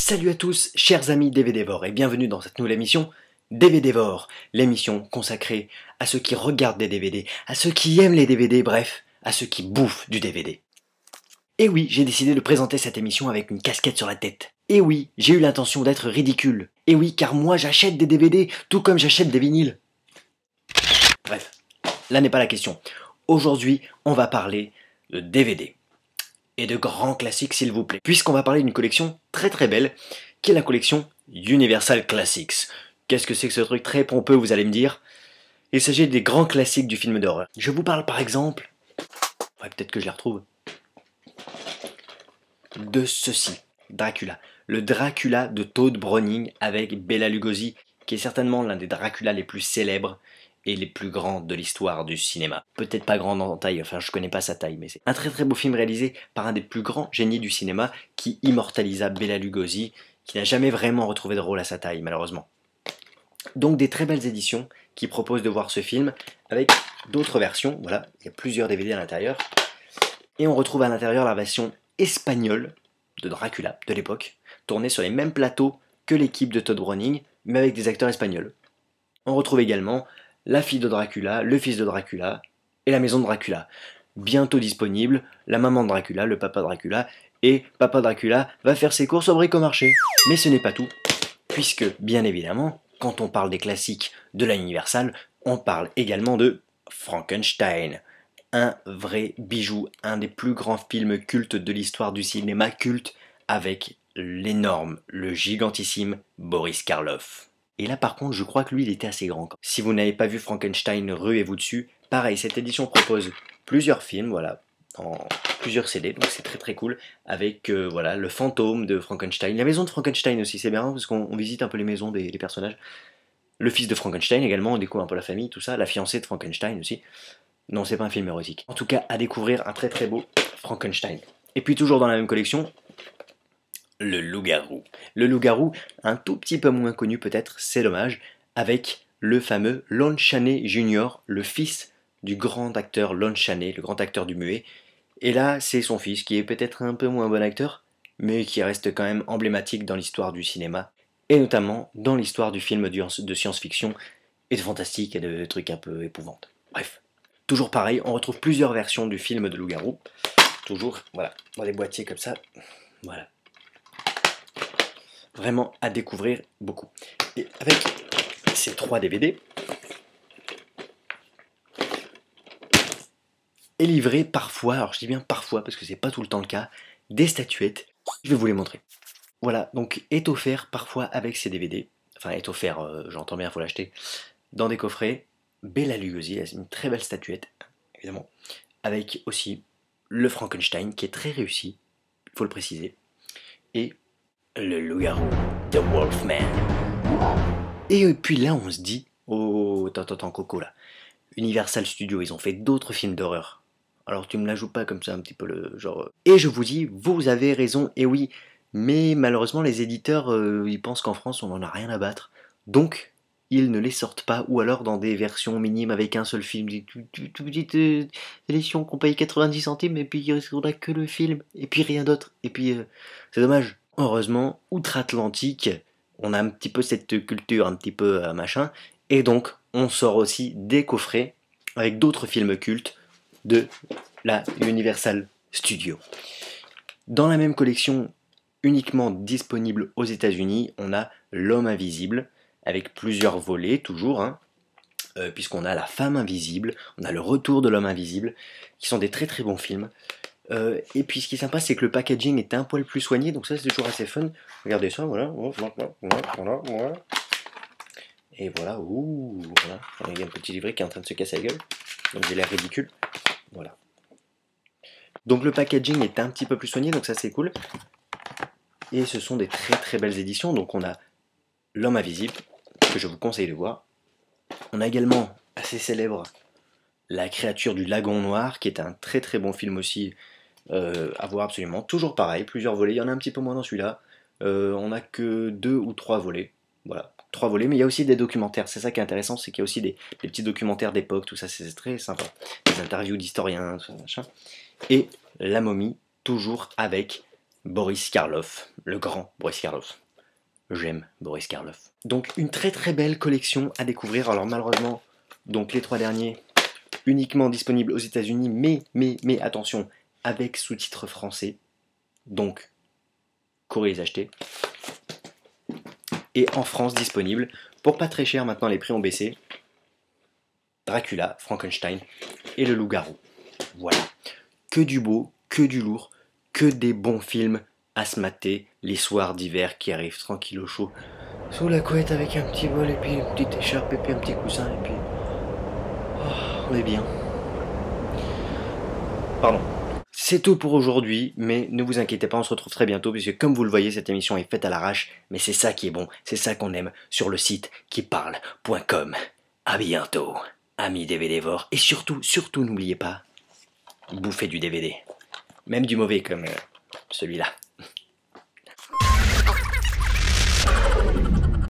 Salut à tous, chers amis DVDvores, et bienvenue dans cette nouvelle émission DVDvores, l'émission consacrée à ceux qui regardent des DVD, à ceux qui aiment les DVD, bref, à ceux qui bouffent du DVD. Et oui, j'ai décidé de présenter cette émission avec une casquette sur la tête. Et oui, j'ai eu l'intention d'être ridicule. Et oui, car moi j'achète des DVD, tout comme j'achète des vinyles. Bref, là n'est pas la question. Aujourd'hui, on va parler de DVD. Et de grands classiques s'il vous plaît, puisqu'on va parler d'une collection très très belle, qui est la collection Universal Classics. Qu'est-ce que c'est que ce truc très pompeux, vous allez me dire? Il s'agit des grands classiques du film d'horreur. Je vous parle par exemple, ouais, peut-être que je les retrouve, de ceci, Dracula. Le Dracula de Tod Browning avec Bela Lugosi, qui est certainement l'un des Dracula les plus célèbres et les plus grands de l'histoire du cinéma. Peut-être pas grand en taille, enfin je connais pas sa taille, mais c'est un très très beau film réalisé par un des plus grands génies du cinéma qui immortalisa Bela Lugosi, qui n'a jamais vraiment retrouvé de rôle à sa taille malheureusement. Donc des très belles éditions qui proposent de voir ce film avec d'autres versions, voilà, il y a plusieurs DVD à l'intérieur, et on retrouve à l'intérieur la version espagnole de Dracula de l'époque, tournée sur les mêmes plateaux que l'équipe de Tod Browning, mais avec des acteurs espagnols. On retrouve également la fille de Dracula, le fils de Dracula et la maison de Dracula. Bientôt disponible, la maman de Dracula, le papa Dracula, et papa Dracula va faire ses courses au bricomarché. Mais ce n'est pas tout, puisque, bien évidemment, quand on parle des classiques de la Universal, on parle également de Frankenstein. Un vrai bijou, un des plus grands films cultes de l'histoire du cinéma culte, avec l'énorme, le gigantissime Boris Karloff. Et là par contre je crois que lui il était assez grand. Si vous n'avez pas vu Frankenstein, ruez-vous dessus. Pareil, cette édition propose plusieurs films, voilà, en plusieurs CD, donc c'est très très cool, avec voilà, le fantôme de Frankenstein, la maison de Frankenstein aussi, c'est bien parce qu'on visite un peu les maisons des personnages. Le fils de Frankenstein également, on découvre un peu la famille, tout ça, la fiancée de Frankenstein aussi. Non, c'est pas un film érotique. En tout cas, à découvrir un très très beau Frankenstein. Et puis toujours dans la même collection, le loup-garou. Le loup-garou, un tout petit peu moins connu peut-être, c'est dommage, avec le fameux Lon Chaney Jr., le fils du grand acteur Lon Chaney, le grand acteur du muet. Et là, c'est son fils, qui est peut-être un peu moins bon acteur, mais qui reste quand même emblématique dans l'histoire du cinéma, et notamment dans l'histoire du film de science-fiction, et de fantastique, et de trucs un peu épouvantes. Bref. Toujours pareil, on retrouve plusieurs versions du film de loup-garou. Toujours, voilà, dans des boîtiers comme ça. Voilà. Vraiment à découvrir beaucoup. Et avec ces 3 DVD, est livré parfois, alors je dis bien parfois parce que c'est pas tout le temps le cas, des statuettes. Je vais vous les montrer. Voilà, donc est offert parfois avec ces DVD, enfin est offert, j'entends bien, il faut l'acheter, dans des coffrets. Bela Lugosi, une très belle statuette, évidemment, avec aussi le Frankenstein qui est très réussi, il faut le préciser, et le loup-garou, The Wolfman. Et puis là, on se dit, oh, attends, Coco, là, Universal Studios, ils ont fait d'autres films d'horreur. Alors tu me la joues pas comme ça, un petit peu le genre... Et je vous dis, vous avez raison, et oui, mais malheureusement, les éditeurs, ils pensent qu'en France, on n'en a rien à battre. Donc, ils ne les sortent pas, ou alors dans des versions minimes avec un seul film, des petites éditions qu'on paye 90 centimes, et puis on n'a que le film, et puis rien d'autre, et puis c'est dommage. Heureusement, outre-Atlantique, on a un petit peu cette culture, un petit peu machin, et donc on sort aussi des coffrets avec d'autres films cultes de la Universal Studios. Dans la même collection, uniquement disponible aux États-Unis, on a L'Homme Invisible, avec plusieurs volets, toujours, hein, puisqu'on a La Femme Invisible, on a Le Retour de l'Homme Invisible, qui sont des très très bons films. Et puis ce qui est sympa, c'est que le packaging est un poil plus soigné, donc ça c'est toujours assez fun. Regardez ça, voilà. Et voilà, ouh, voilà. Il y a un petit livret qui est en train de se casser la gueule, donc j'ai l'air ridicule. Voilà. Donc le packaging est un petit peu plus soigné, donc ça c'est cool. Et ce sont des très très belles éditions, donc on a L'Homme Invisible, que je vous conseille de voir. On a également, assez célèbre, La Créature du Lagon Noir, qui est un très très bon film aussi, à voir absolument. Toujours pareil, plusieurs volets, il y en a un petit peu moins dans celui-là. On n'a que 2 ou 3 volets, voilà, 3 volets, mais il y a aussi des documentaires, c'est ça qui est intéressant, c'est qu'il y a aussi des petits documentaires d'époque, tout ça, c'est très sympa. Des interviews d'historiens, tout ça, machin. Et La Momie, toujours avec Boris Karloff, le grand Boris Karloff. J'aime Boris Karloff. Donc une très très belle collection à découvrir. Alors malheureusement, donc les 3 derniers uniquement disponibles aux États-Unis, mais attention, avec sous-titres français. Donc, courez les acheter. Et en France disponible pour pas très cher. Maintenant les prix ont baissé. Dracula, Frankenstein et le loup-garou. Voilà. Que du beau, que du lourd, que des bons films à se mater les soirs d'hiver qui arrivent tranquille au chaud, sous la couette avec un petit bol et puis une petite écharpe et puis un petit coussin et puis oh, on est bien. Pardon. C'est tout pour aujourd'hui, mais ne vous inquiétez pas, on se retrouve très bientôt puisque comme vous le voyez, cette émission est faite à l'arrache, mais c'est ça qui est bon, c'est ça qu'on aime sur le site quiparle.com. À bientôt, amis DVDvores, et surtout n'oubliez pas, bouffez du DVD, même du mauvais comme celui-là.